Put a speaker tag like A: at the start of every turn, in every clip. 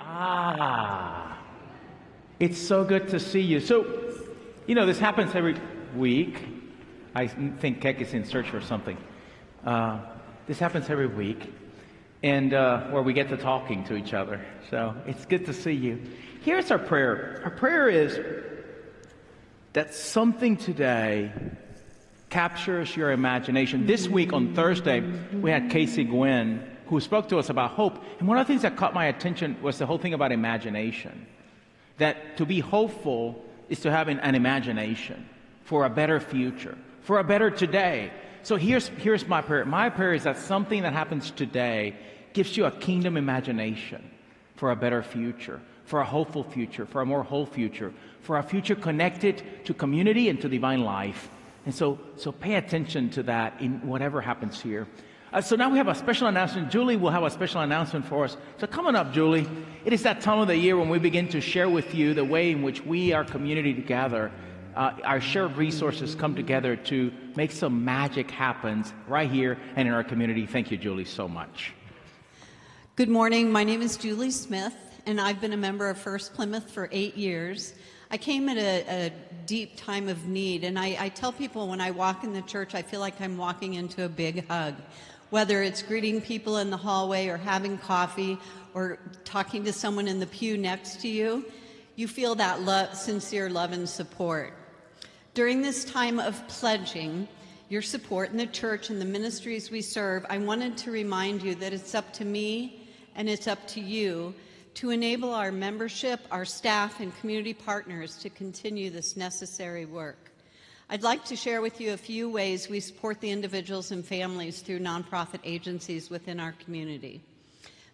A: Ah, it's so good to see you. So, this happens every week. I think Keck is in search for something. This happens every week, and where we get to talking to each other. So it's good to see you. Here's our prayer. Our prayer is that something today captures your imagination. This week on Thursday, we had Casey Gwynn, who spoke to us about hope. And one of the things that caught my attention was the whole thing about imagination. That to be hopeful is to have an imagination for a better future, for a better today. So here's my prayer. My prayer is that something that happens today gives you a kingdom imagination for a better future, for a hopeful future, for a more whole future, for a future connected to community and to divine life. And so pay attention to that in whatever happens here. So now we have a special announcement. Julie will have a special announcement for us. So coming up, Julie, it is that time of the year when we begin to share with you the way in which we, our community together, our shared resources come together to make some magic happen right here and in our community. Thank you, Julie, so much.
B: Good morning. My name is Julie Smith, and I've been a member of First-Plymouth for 8 years. I came at a deep time of need, and I tell people when I walk in the church, I feel like I'm walking into a big hug. Whether it's greeting people in the hallway or having coffee or talking to someone in the pew next to you, you feel that sincere love and support. During this time of pledging your support in the church and the ministries we serve, I wanted to remind you that it's up to me and it's up to you to enable our membership, our staff, and community partners to continue this necessary work. I'd like to share with you a few ways we support the individuals and families through nonprofit agencies within our community.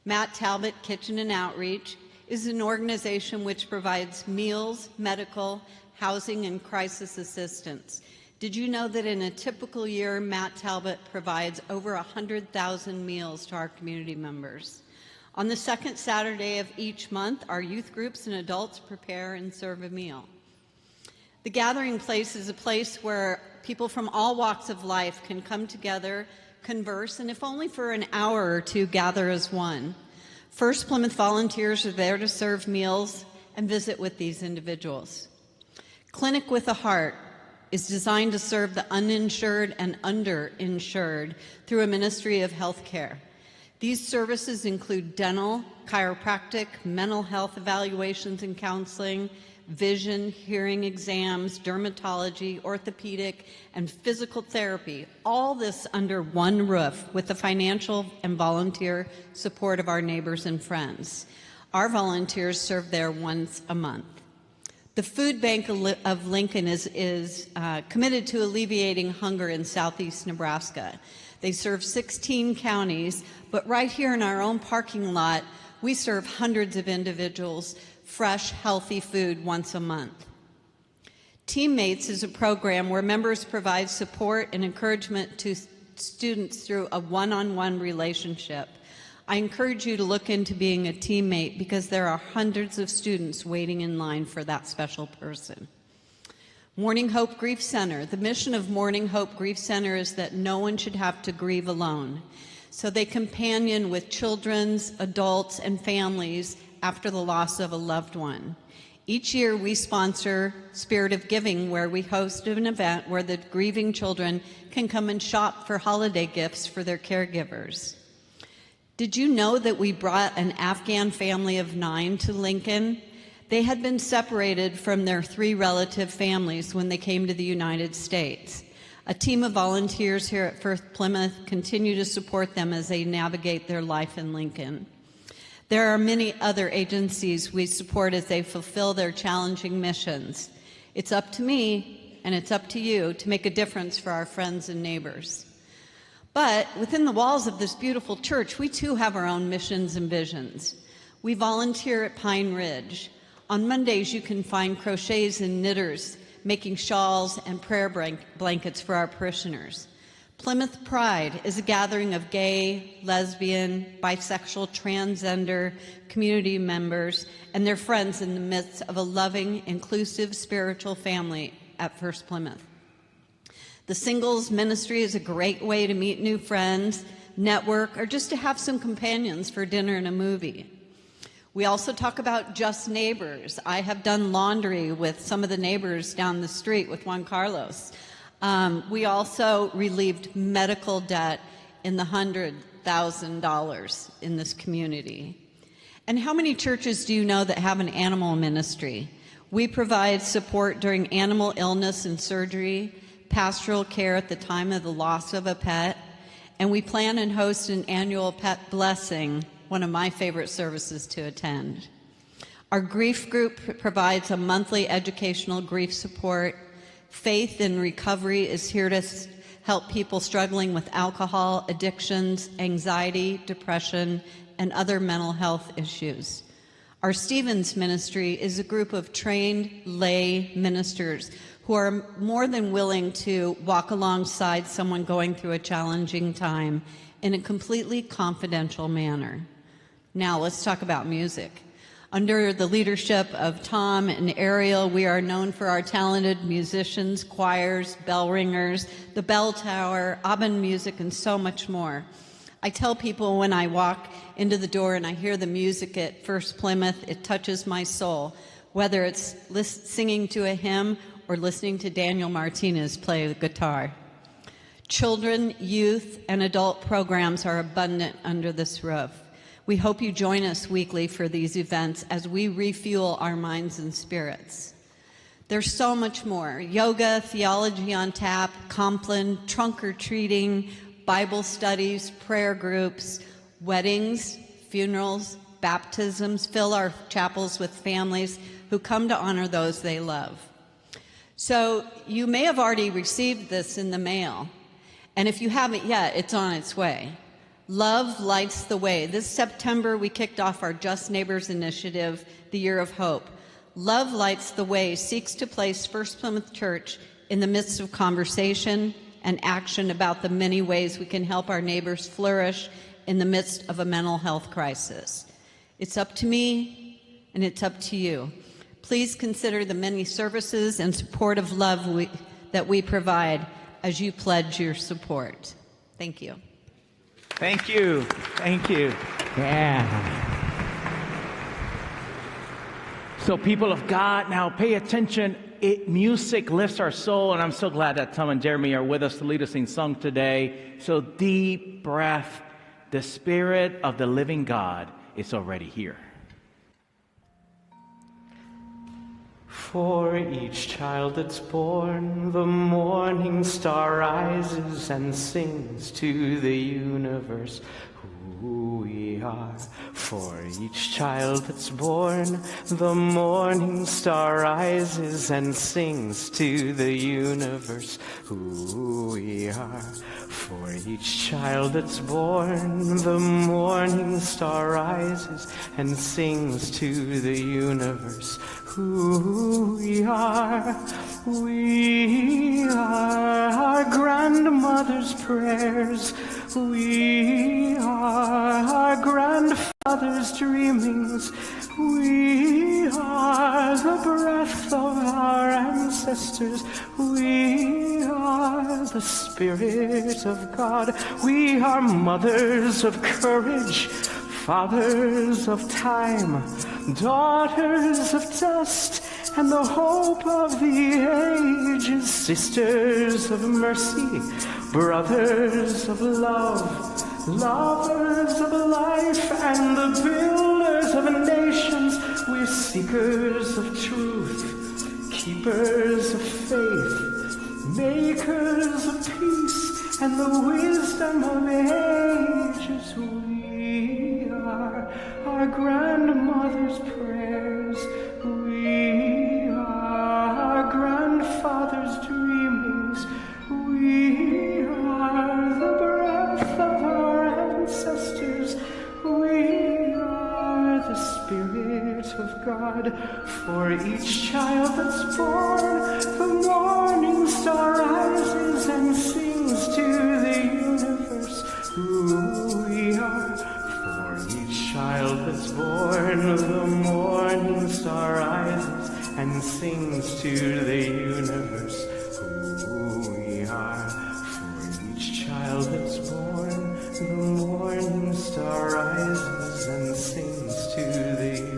B: Matt Talbot Kitchen and Outreach is an organization which provides meals, medical, housing, and crisis assistance. Did you know that in a typical year, Matt Talbot provides over 100,000 meals to our community members? On the second Saturday of each month, our youth groups and adults prepare and serve a meal. The Gathering Place is a place where people from all walks of life can come together, converse, and if only for an hour or two, gather as one. First Plymouth volunteers are there to serve meals and visit with these individuals. Clinic with a Heart is designed to serve the uninsured and underinsured through a ministry of health care. These services include dental, chiropractic, mental health evaluations and counseling, vision, hearing exams, dermatology, orthopedic, and physical therapy, all this under one roof with the financial and volunteer support of our neighbors and friends. Our volunteers serve there once a month. The Food Bank of Lincoln is committed to alleviating hunger in southeast Nebraska. They serve 16 counties, but right here in our own parking lot, we serve hundreds of individuals fresh, healthy food once a month. Teammates is a program where members provide support and encouragement to students through a one-on-one relationship. I encourage you to look into being a teammate because there are hundreds of students waiting in line for that special person. Morning Hope Grief Center. The mission of Morning Hope Grief Center is that no one should have to grieve alone. So they companion with children's, adults, and families after the loss of a loved one. Each year we sponsor Spirit of Giving, where we host an event where the grieving children can come and shop for holiday gifts for their caregivers. Did you know that we brought an Afghan family of 9 to Lincoln? They had been separated from their 3 relative families when they came to the United States. A team of volunteers here at First-Plymouth continue to support them as they navigate their life in Lincoln. There are many other agencies we support as they fulfill their challenging missions. It's up to me, and it's up to you, to make a difference for our friends and neighbors. But within the walls of this beautiful church, we too have our own missions and visions. We volunteer at Pine Ridge. On Mondays, you can find crocheters and knitters making shawls and prayer blankets for our parishioners. Plymouth Pride is a gathering of gay, lesbian, bisexual, transgender community members and their friends in the midst of a loving, inclusive, spiritual family at First Plymouth. The Singles Ministry is a great way to meet new friends, network, or just to have some companions for dinner and a movie. We also talk about just neighbors. I have done laundry with some of the neighbors down the street with Juan Carlos. We also relieved medical debt in the $100,000 in this community. And how many churches do you know that have an animal ministry? We provide support during animal illness and surgery, pastoral care at the time of the loss of a pet, and we plan and host an annual pet blessing, one of my favorite services to attend. Our grief group provides a monthly educational grief support. Faith in Recovery is here to help people struggling with alcohol, addictions, anxiety, depression, and other mental health issues. Our Stevens Ministry is a group of trained lay ministers who are more than willing to walk alongside someone going through a challenging time in a completely confidential manner. Now, let's talk about music. Under the leadership of Tom and Ariel, we are known for our talented musicians, choirs, bell ringers, the bell tower, Abend music, and so much more. I tell people when I walk into the door and I hear the music at First-Plymouth, it touches my soul, whether it's singing to a hymn or listening to Daniel Martinez play the guitar. Children, youth, and adult programs are abundant under this roof. We hope you join us weekly for these events as we refuel our minds and spirits. There's so much more. Yoga, theology on tap, Compline, trunk or treating, Bible studies, prayer groups, weddings, funerals, baptisms fill our chapels with families who come to honor those they love. So you may have already received this in the mail, and if you haven't yet, it's on its way. Love Lights the Way. This September, we kicked off our Just Neighbors initiative, the Year of Hope. Love Lights the Way seeks to place First-Plymouth Church in the midst of conversation and action about the many ways we can help our neighbors flourish in the midst of a mental health crisis. It's up to me, and it's up to you. Please consider the many services and support of love that we provide as you pledge your support. Thank you.
A: Thank you. Thank you. Yeah. So people of God, now pay attention. Music lifts our soul, and I'm so glad that Tom and Jeremy are with us to lead us in song today. So deep breath. The Spirit of the living God is already here.
C: For each child that's born, the morning star rises and sings to the universe who we are. For each child that's born, the morning star rises and sings to the universe who we are. For each child that's born, the morning star rises and sings to the universe who we are. We are our grandmother's prayers. We are our grandfather's dreamings. We are the breath of our ancestors. We are the Spirit of God. We are mothers of courage, fathers of time, daughters of dust, and the hope of the ages, sisters of mercy, brothers of love, lovers of life, and the builders of nations. We're seekers of truth, keepers of faith, makers of peace, and the wisdom of ages. We are our grandmother's prayers. We are our grandfather's dreamings. We are the breath of our ancestors. We are the Spirit of God. For each child that's born, the morning star rises and sings to the universe who we are. For each child that's born, the morning star rises and sings to the universe who we are. For each child that's born, the morning star rises and sings to the universe.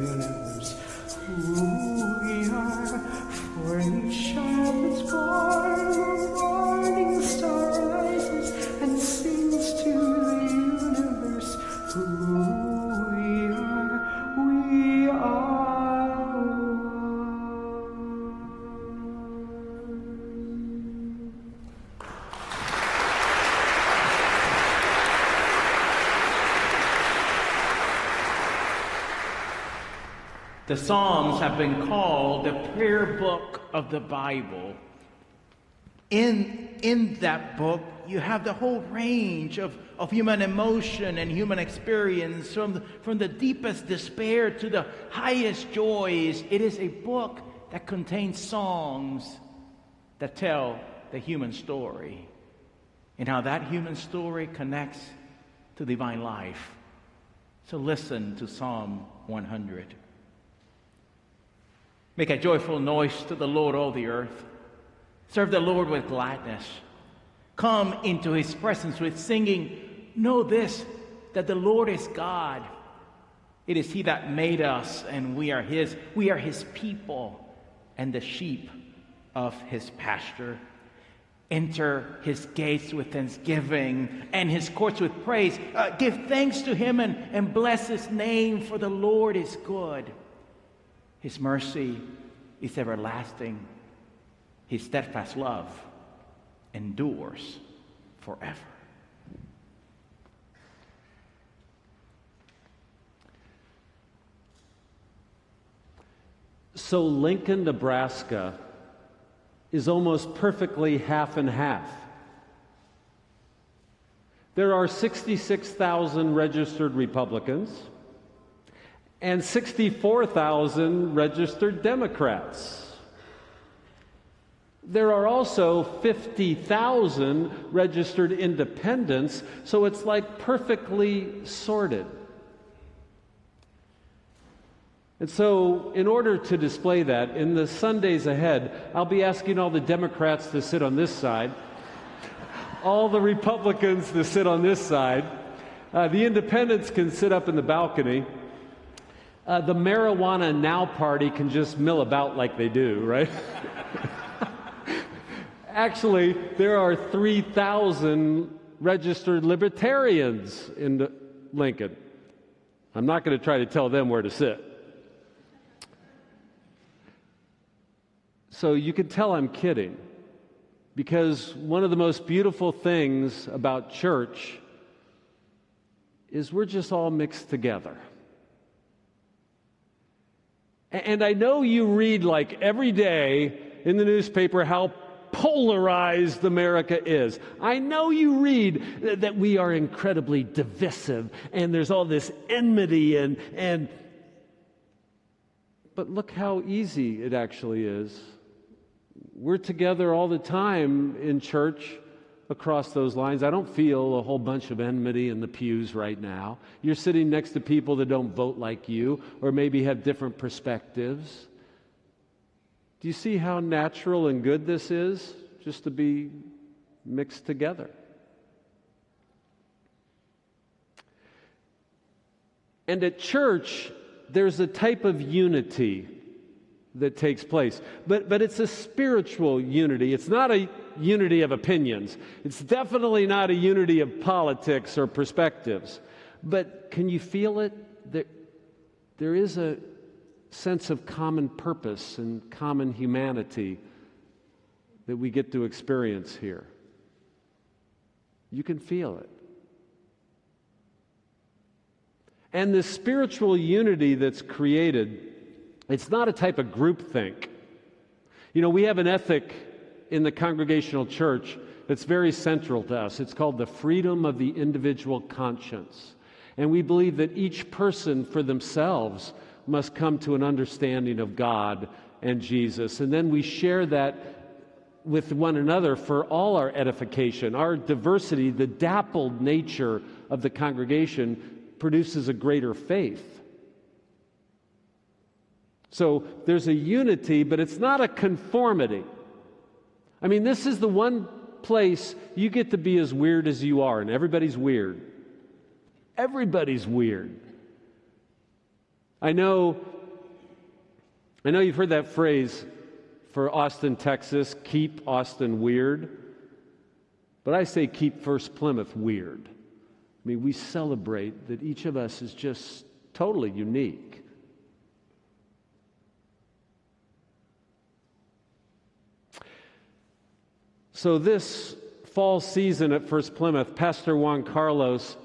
A: The Psalms have been called the prayer book of the Bible. In that book, you have the whole range of human emotion and human experience, from the deepest despair to the highest joys. It is a book that contains songs that tell the human story and how that human story connects to divine life. So listen to Psalm 100. Make a joyful noise to the Lord, all the earth. Serve the Lord with gladness. Come into his presence with singing. Know this, that the Lord is God. It is he that made us, and we are his. We are his people and the sheep of his pasture. Enter his gates with thanksgiving and his courts with praise. Give thanks to him and bless his name, for the Lord is good. His mercy is everlasting. His steadfast love endures forever.
D: So Lincoln, Nebraska is almost perfectly half and half. There are 66,000 registered Republicans and 64,000 registered Democrats. There are also 50,000 registered independents, so it's like perfectly sorted. And so, in order to display that, in the Sundays ahead, I'll be asking all the Democrats to sit on this side, all the Republicans to sit on this side, the independents can sit up in the balcony, the Marijuana Now Party can just mill about like they do, right? Actually, there are 3,000 registered libertarians in Lincoln. I'm not going to try to tell them where to sit. So you can tell I'm kidding, because one of the most beautiful things about church is we're just all mixed together. And I know you read like every day in the newspaper how polarized America is. I know you read that we are incredibly divisive and there's all this enmity but look how easy it actually is. We're together all the time in church across those lines. I don't feel a whole bunch of enmity in the pews right now. You're sitting next to people that don't vote like you or maybe have different perspectives. Do you see how natural and good this is, just to be mixed together? And at church, there's a type of unity that takes place. But it's a spiritual unity. It's not a unity of opinions. It's definitely not a unity of politics or perspectives. But can you feel it? There is a sense of common purpose and common humanity that we get to experience here. You can feel it. And this spiritual unity that's created, it's not a type of groupthink. You know, we have an ethic in the Congregational Church that's very central to us. It's called the freedom of the individual conscience. And we believe that each person for themselves must come to an understanding of God and Jesus. And then we share that with one another for all our edification. Our diversity, the dappled nature of the congregation, produces a greater faith. So there's a unity, but it's not a conformity. I mean, this is the one place you get to be as weird as you are, and everybody's weird. Everybody's weird. I know you've heard that phrase for Austin, Texas, keep Austin weird. But I say keep First-Plymouth weird. I mean, we celebrate that each of us is just totally unique. So this fall season at First-Plymouth, Pastor Juan Carlos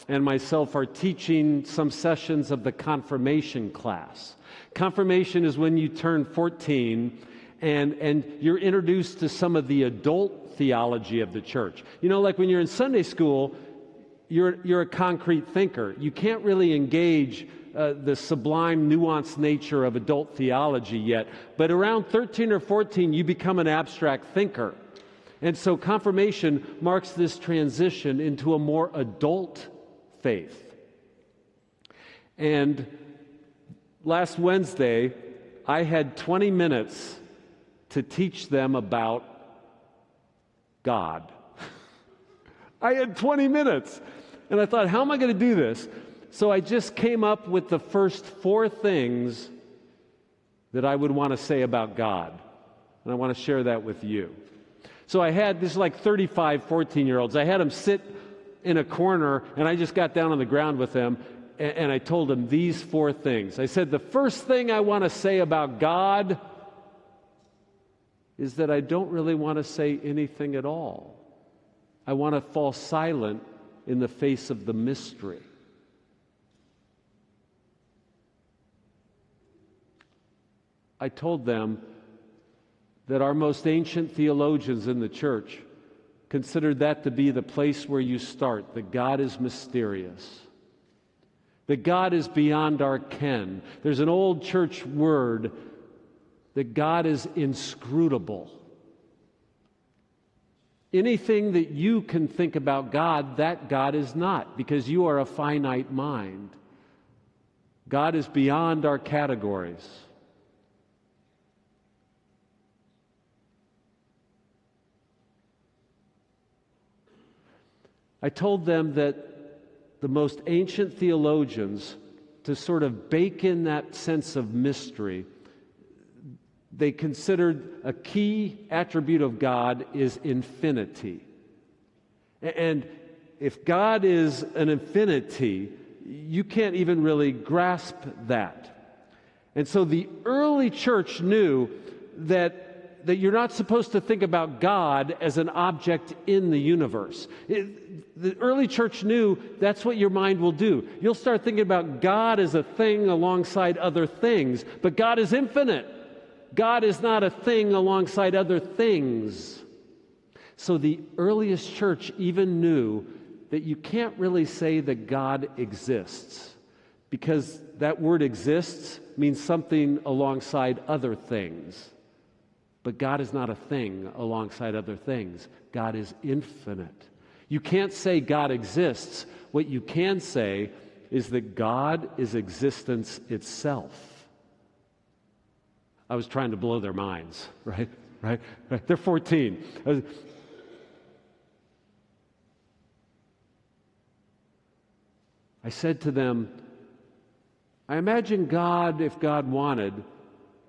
D: and myself are teaching some sessions of the confirmation class. Confirmation is when you turn 14 and you're introduced to some of the adult theology of the church. You know, like when you're in Sunday school, you're a concrete thinker. You can't really engage the sublime, nuanced nature of adult theology yet. But around 13 or 14, you become an abstract thinker. And so confirmation marks this transition into a more adult faith. And last Wednesday, I had 20 minutes to teach them about God. I had 20 minutes. And I thought, how am I going to do this? So I just came up with the first 4 things that I would want to say about God. And I want to share that with you. So I had, this is like 35 14-year-olds. I had them sit in a corner, and I just got down on the ground with them, and I told them these 4 things. I said, the first thing I want to say about God is that I don't really want to say anything at all. I want to fall silent in the face of the mystery. I told them that our most ancient theologians in the church considered that to be the place where you start, that God is mysterious, that God is beyond our ken. There's an old church word that God is inscrutable. Anything that you can think about God, that God is not, because you are a finite mind. God is beyond our categories. I told them that the most ancient theologians, to sort of bake in that sense of mystery, they considered a key attribute of God is infinity. And if God is an infinity, you can't even really grasp that. And so the early church knew that you're not supposed to think about God as an object in the universe. The early church knew that's what your mind will do. You'll start thinking about God as a thing alongside other things, but God is infinite. God is not a thing alongside other things. So the earliest church even knew that you can't really say that God exists, because that word exists means something alongside other things. But God is not a thing alongside other things. God is infinite. You can't say God exists. What you can say is that God is existence itself. I was trying to blow their minds, right? They're 14. I said to them, I imagine God, if God wanted,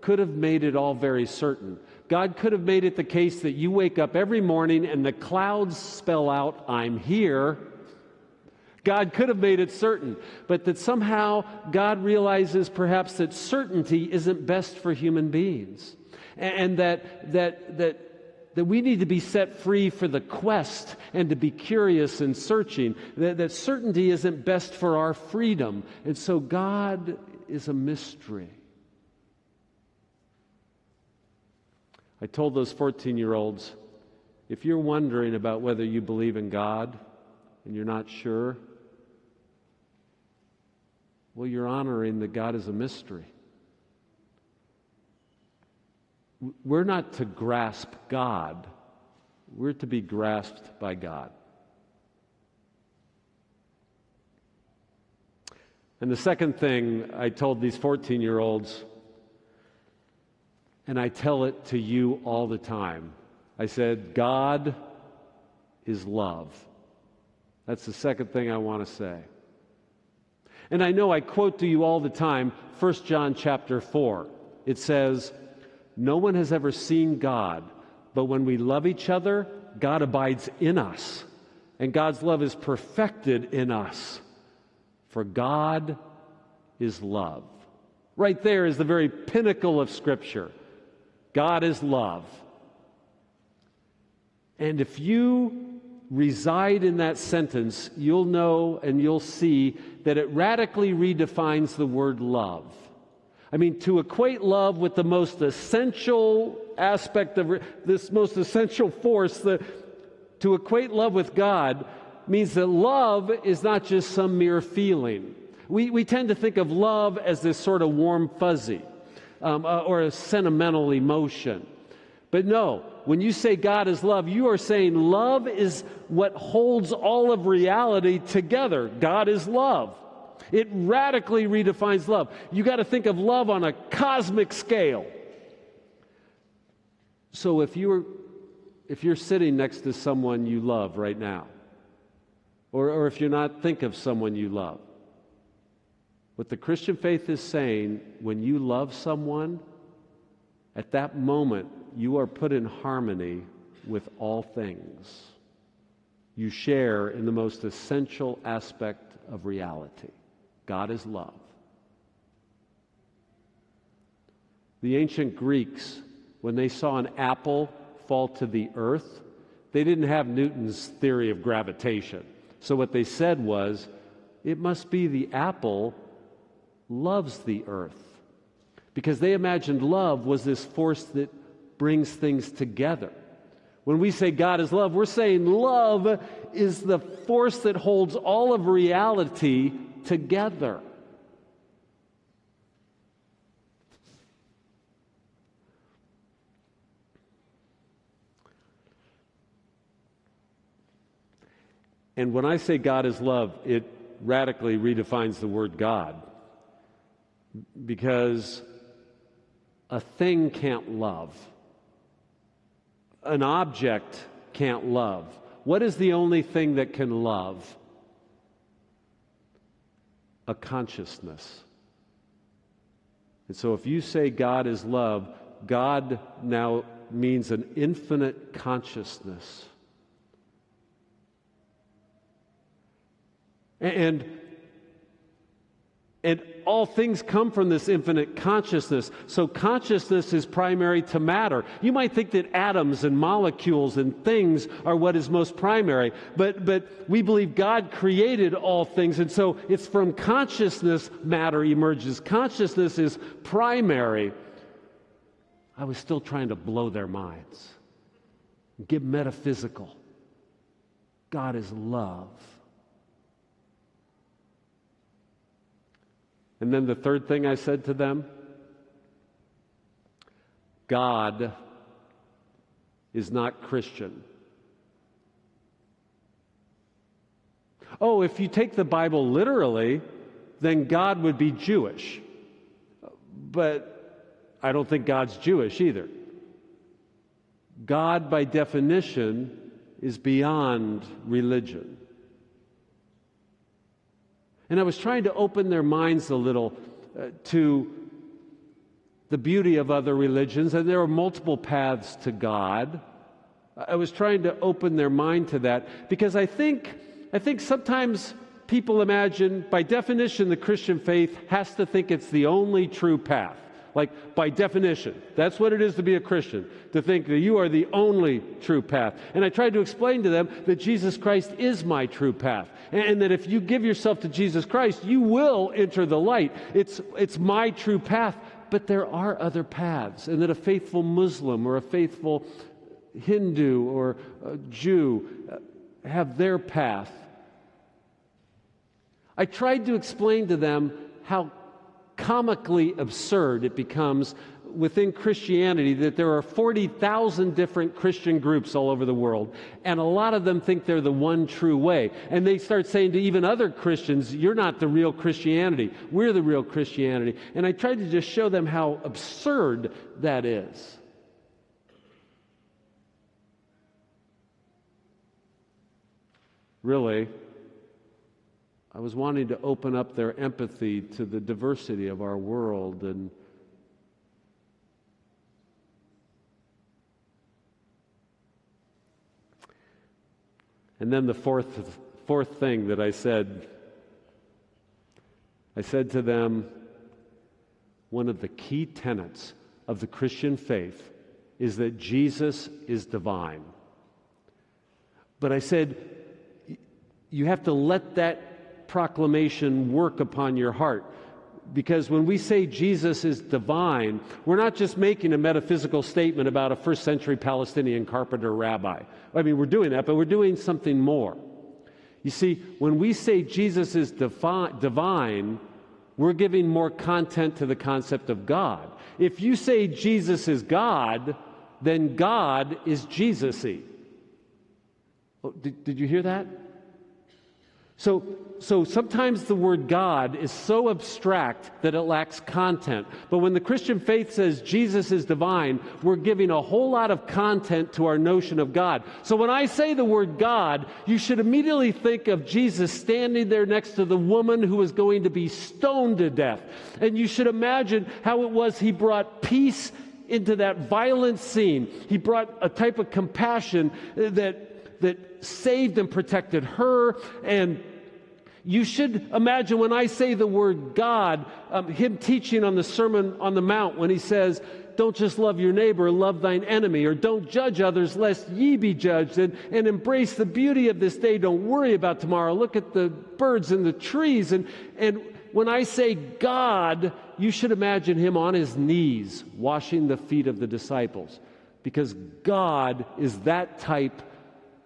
D: could have made it all very certain. God could have made it the case that you wake up every morning and the clouds spell out, I'm here. God could have made it certain, but that somehow God realizes perhaps that certainty isn't best for human beings, and that we need to be set free for the quest and to be curious and searching, that certainty isn't best for our freedom. And so God is a mystery. I told those 14-year-olds, if you're wondering about whether you believe in God and you're not sure, well, you're honoring that God is a mystery. We're not to grasp God. We're to be grasped by God. And the second thing I told these 14-year-olds, and I tell it to you all the time, I said, God is love. That's the second thing I want to say. And I know I quote to you all the time, 1 John chapter 4. It says, no one has ever seen God, but when we love each other, God abides in us, and God's love is perfected in us. For God is love. Right there is the very pinnacle of Scripture. God is love. And if you reside in that sentence, you'll know and you'll see that it radically redefines the word love. I mean, to equate love with the most essential aspect of this most essential force, to equate love with God means that love is not just some mere feeling. We tend to think of love as this sort of warm fuzzy or a sentimental emotion. But no, when you say God is love, you are saying love is what holds all of reality together. God is love. It radically redefines love. You got to think of love on a cosmic scale. So if you're sitting next to someone you love right now, or if you're not, think of someone you love. What the Christian faith is saying, when you love someone, at that moment, you are put in harmony with all things. You share in the most essential aspect of reality. God is love. The ancient Greeks, when they saw an apple fall to the earth, they didn't have Newton's theory of gravitation. So what they said was, it must be the apple loves the earth. Because they imagined love was this force that brings things together. When we say God is love, we're saying love is the force that holds all of reality together. And when I say God is love, it radically redefines the word God. Because a thing can't love. An object can't love. What is the only thing that can love? A consciousness. And so if you say God is love, God now means an infinite consciousness. And all things come from this infinite consciousness. So consciousness is primary to matter. You might think that atoms and molecules and things are what is most primary, but we believe God created all things, and so it's from consciousness matter emerges. Consciousness is primary. I was still trying to blow their minds, get metaphysical. God is love. And then the third thing I said to them, God is not Christian. Oh, if you take the Bible literally, then God would be Jewish. But I don't think God's Jewish either. God, by definition, is beyond religion. And I was trying to open their minds a little to the beauty of other religions, and there are multiple paths to God. I was trying to open their mind to that because I think sometimes people imagine, by definition, the Christian faith has to think it's the only true path. Like, by definition, that's what it is to be a Christian, to think that you are the only true path. And I tried to explain to them that Jesus Christ is my true path, and that if you give yourself to Jesus Christ, you will enter the light. It's my true path, but there are other paths, and that a faithful Muslim or a faithful Hindu or a Jew have their path. I tried to explain to them how comically absurd it becomes within Christianity that there are 40,000 different Christian groups all over the world, and a lot of them think they're the one true way. And they start saying to even other Christians, you're not the real Christianity, we're the real Christianity. And I tried to just show them how absurd that is. Really, I was wanting to open up their empathy to the diversity of our world, and then the fourth thing that I said to them, one of the key tenets of the Christian faith is that Jesus is divine. But I said, you have to let that proclamation work upon your heart. Because when we say Jesus is divine, we're not just making a metaphysical statement about a first century Palestinian carpenter rabbi. I mean, we're doing that, but we're doing something more. You see, when we say Jesus is divine, we're giving more content to the concept of God. If you say Jesus is God, then God is Jesus-y. Oh, did you hear that? So sometimes the word God is so abstract that it lacks content. But when the Christian faith says Jesus is divine, we're giving a whole lot of content to our notion of God. So when I say the word God, you should immediately think of Jesus standing there next to the woman who was going to be stoned to death. And you should imagine how it was he brought peace into that violent scene. He brought a type of compassion that saved and protected her. And you should imagine when I say the word God, him teaching on the Sermon on the Mount when he says, don't just love your neighbor, love thine enemy, or don't judge others lest ye be judged, and embrace the beauty of this day. Don't worry about tomorrow. Look at the birds and the trees. And when I say God, you should imagine him on his knees washing the feet of the disciples, because God is that type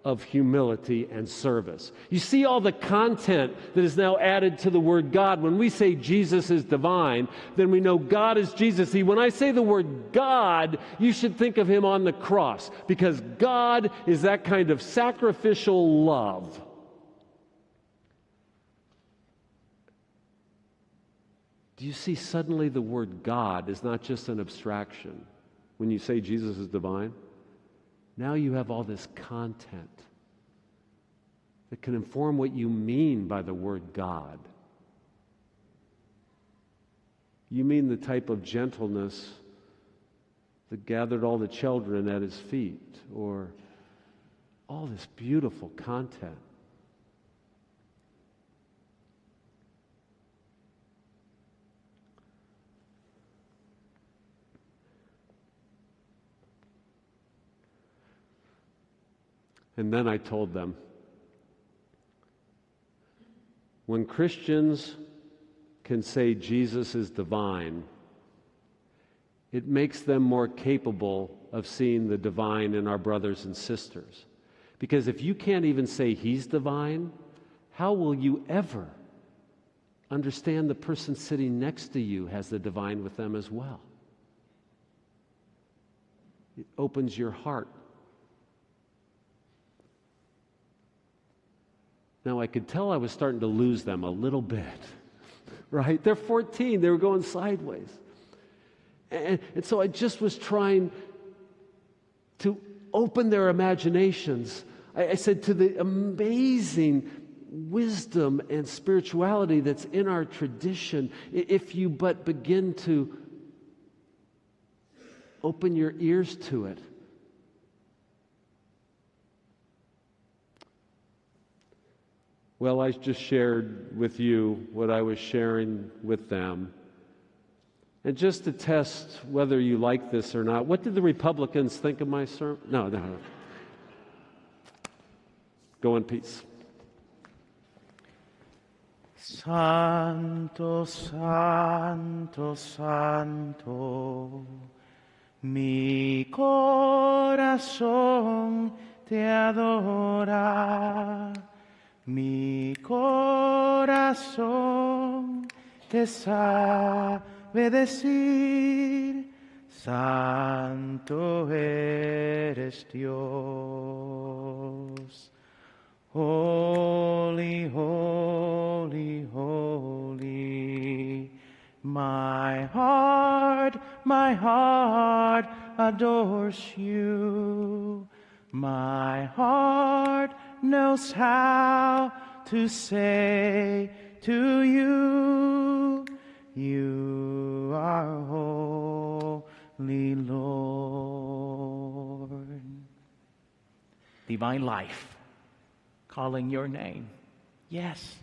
D: of humility and service. You see all the content that is now added to the word God. When we say Jesus is divine, then we know God is Jesus. See, when I say the word God, you should think of him on the cross, because God is that kind of sacrificial love. Do you see suddenly the word God is not just an abstraction when you say Jesus is divine? Now you have all this content that can inform what you mean by the word God. You mean the type of gentleness that gathered all the children at his feet, or all this beautiful content. And then I told them, when Christians can say Jesus is divine, it makes them more capable of seeing the divine in our brothers and sisters. Because if you can't even say he's divine, how will you ever understand the person sitting next to you has the divine with them as well? It opens your heart. Now, I could tell I was starting to lose them a little bit, right? They're 14. They were going sideways. And so I just was trying to open their imaginations. I said, to the amazing wisdom and spirituality that's in our tradition, if you but begin to open your ears to it. Well, I just shared with you what I was sharing with them. And just to test whether you like this or not, what did the Republicans think of my sermon? No. Go in peace.
C: Santo, santo, santo, mi corazón te adora. Mi corazón te sabe decir, santo eres Dios. Holy, holy, holy. My heart adores you. My heart knows how to say to you, you are holy, Lord.
A: Divine life, calling your name. Yes,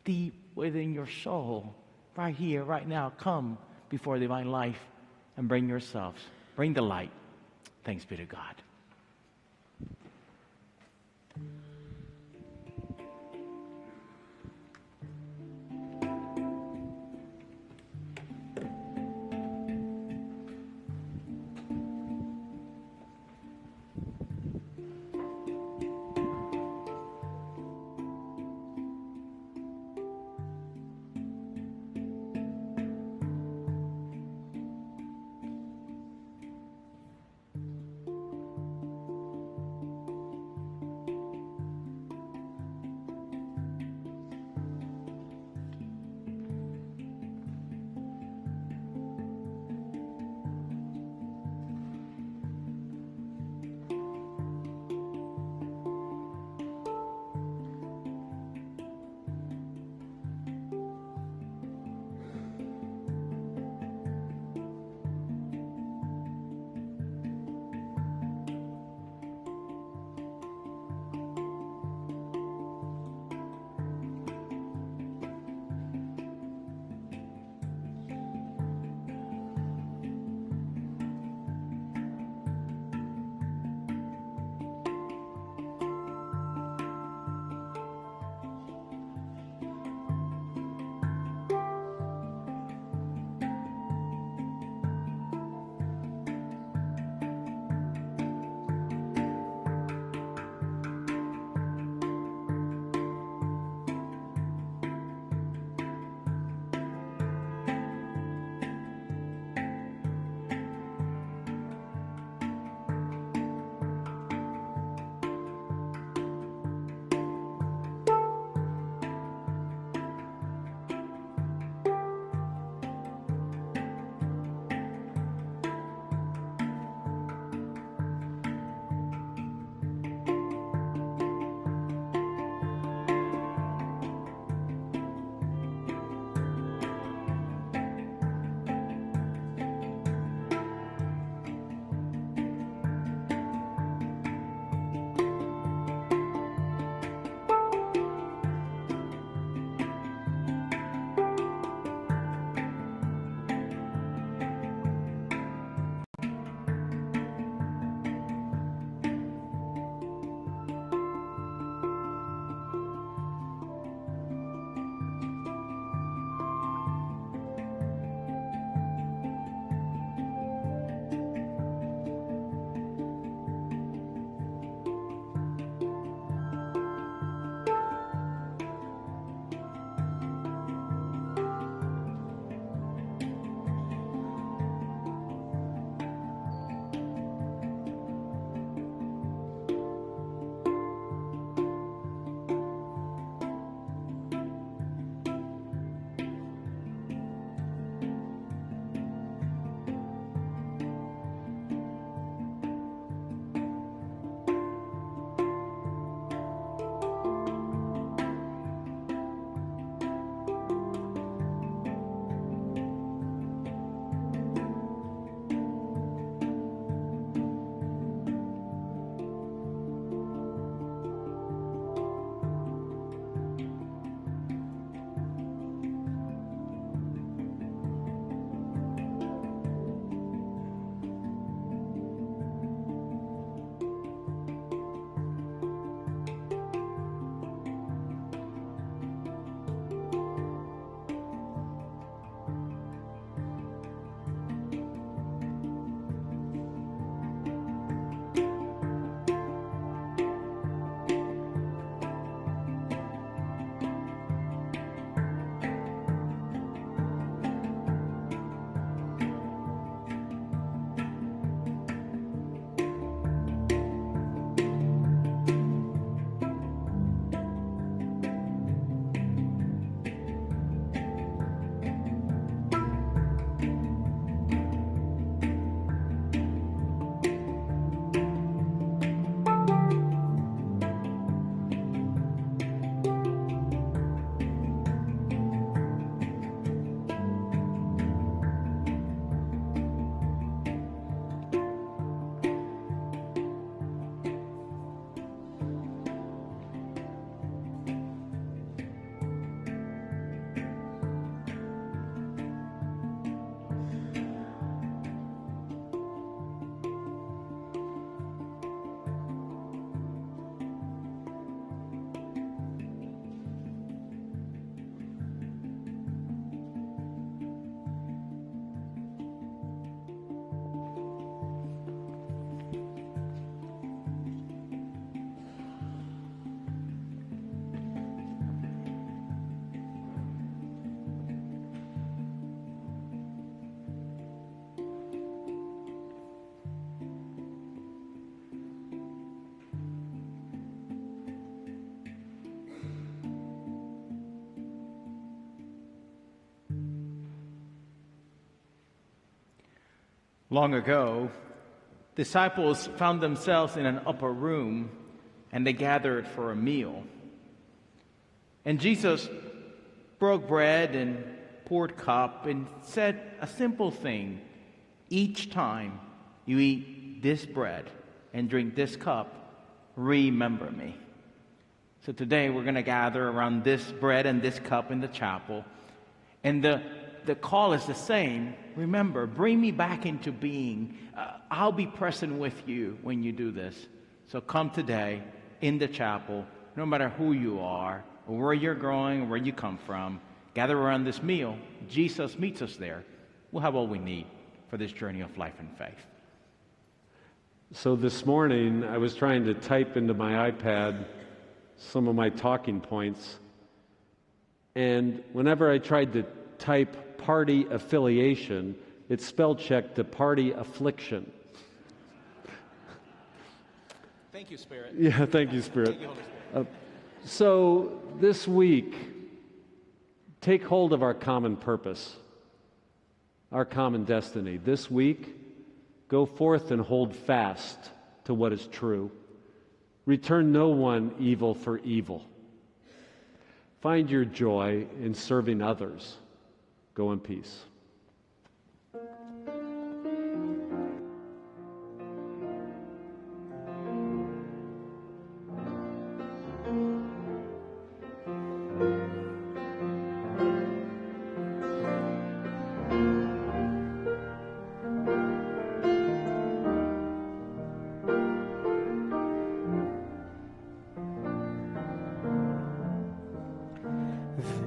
A: deep within your soul, right here, right now. Come before divine life and bring yourselves. Bring the light. Thanks be to God. Long ago, disciples found themselves in an upper room and they gathered for a meal. And Jesus broke bread and poured cup and said a simple thing: each time you eat this bread and drink this cup, remember me. So today we're going to gather around this bread and this cup in the chapel. And the call is the same. Remember, bring me back into being. I'll be present with you when you do this. So come today in the chapel, no matter who you are, or where you're going, or where you come from. Gather around this meal. Jesus meets us there. We'll have all we need for this journey of life and faith.
D: So this morning, I was trying to type into my iPad some of my talking points. And whenever I tried to type party affiliation, it spell checked to party affliction.
A: Thank you, Spirit.
D: Yeah, thank you, Spirit.
A: Thank you, Holy Spirit.
D: So this week, take hold of our common purpose, our common destiny. This week, go forth and hold fast to what is true. Return no one evil for evil. Find your joy in serving others. Go in peace.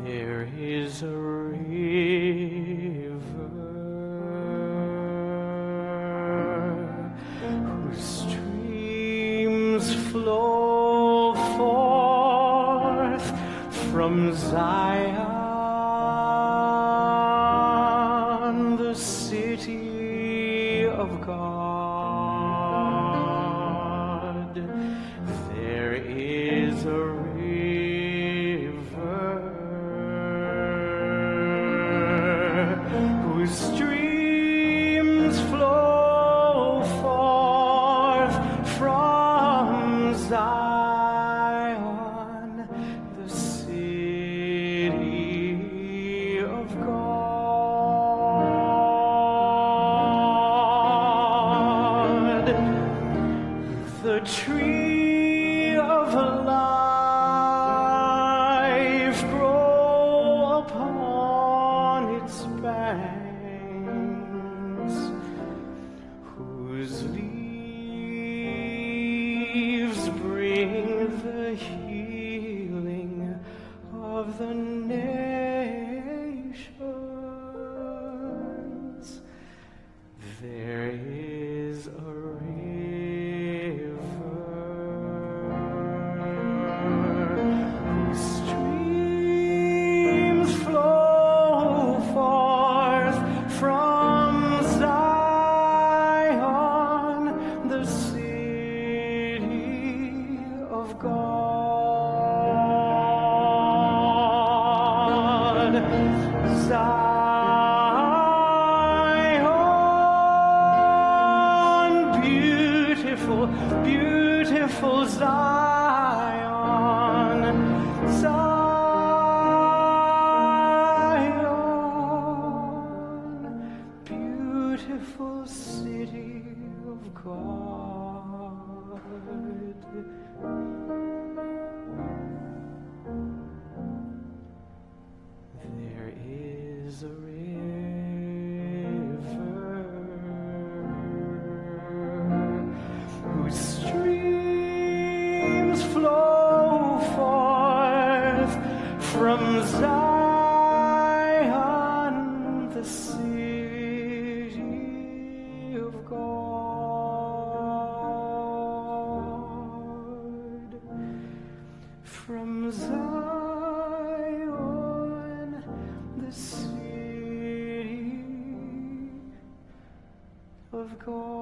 C: There is a river whose streams flow forth from Zion, the city of God. There is a river whose streams flow forth from Zion, the city of God. The tree of life grow upon its banks, whose leaves bring the healing of the nations. There is a river whose streams flow forth from Zion, the city of God. Zion, beautiful, beautiful Zion. Zion, beautiful city of God. There is a river whose streams flow forth from Zion, the city of God. From Zion, the city of God.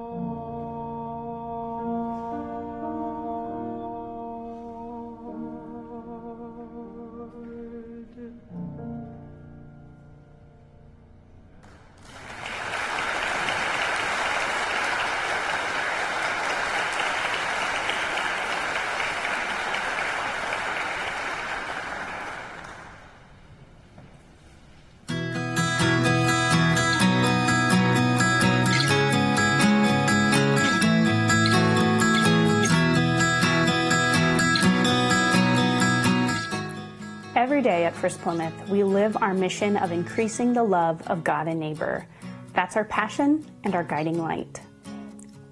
E: at First Plymouth, we live our mission of increasing the love of God and neighbor. That's our passion and our guiding light.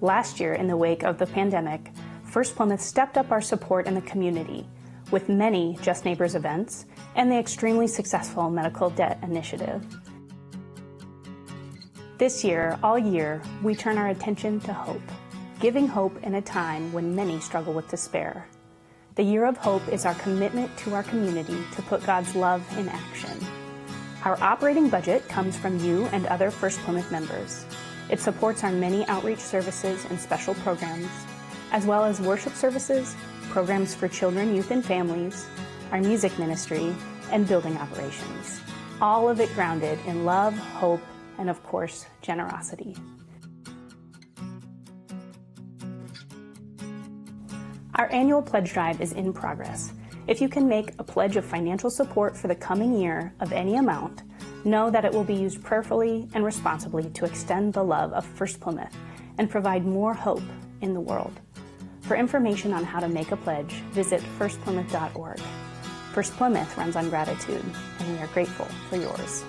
E: Last year, in the wake of the pandemic, First Plymouth stepped up our support in the community with many Just Neighbors events and the extremely successful Medical Debt Initiative. This year, all year, we turn our attention to hope, giving hope in a time when many struggle with despair. The Year of Hope is our commitment to our community to put God's love in action. Our operating budget comes from you and other First Plymouth members. It supports our many outreach services and special programs, as well as worship services, programs for children, youth, and families, our music ministry, and building operations. All of it grounded in love, hope, and of course, generosity. Our annual pledge drive is in progress. If you can make a pledge of financial support for the coming year of any amount, know that it will be used prayerfully and responsibly to extend the love of First Plymouth and provide more hope in the world. For information on how to make a pledge, visit firstplymouth.org. First Plymouth runs on gratitude, and we are grateful for yours.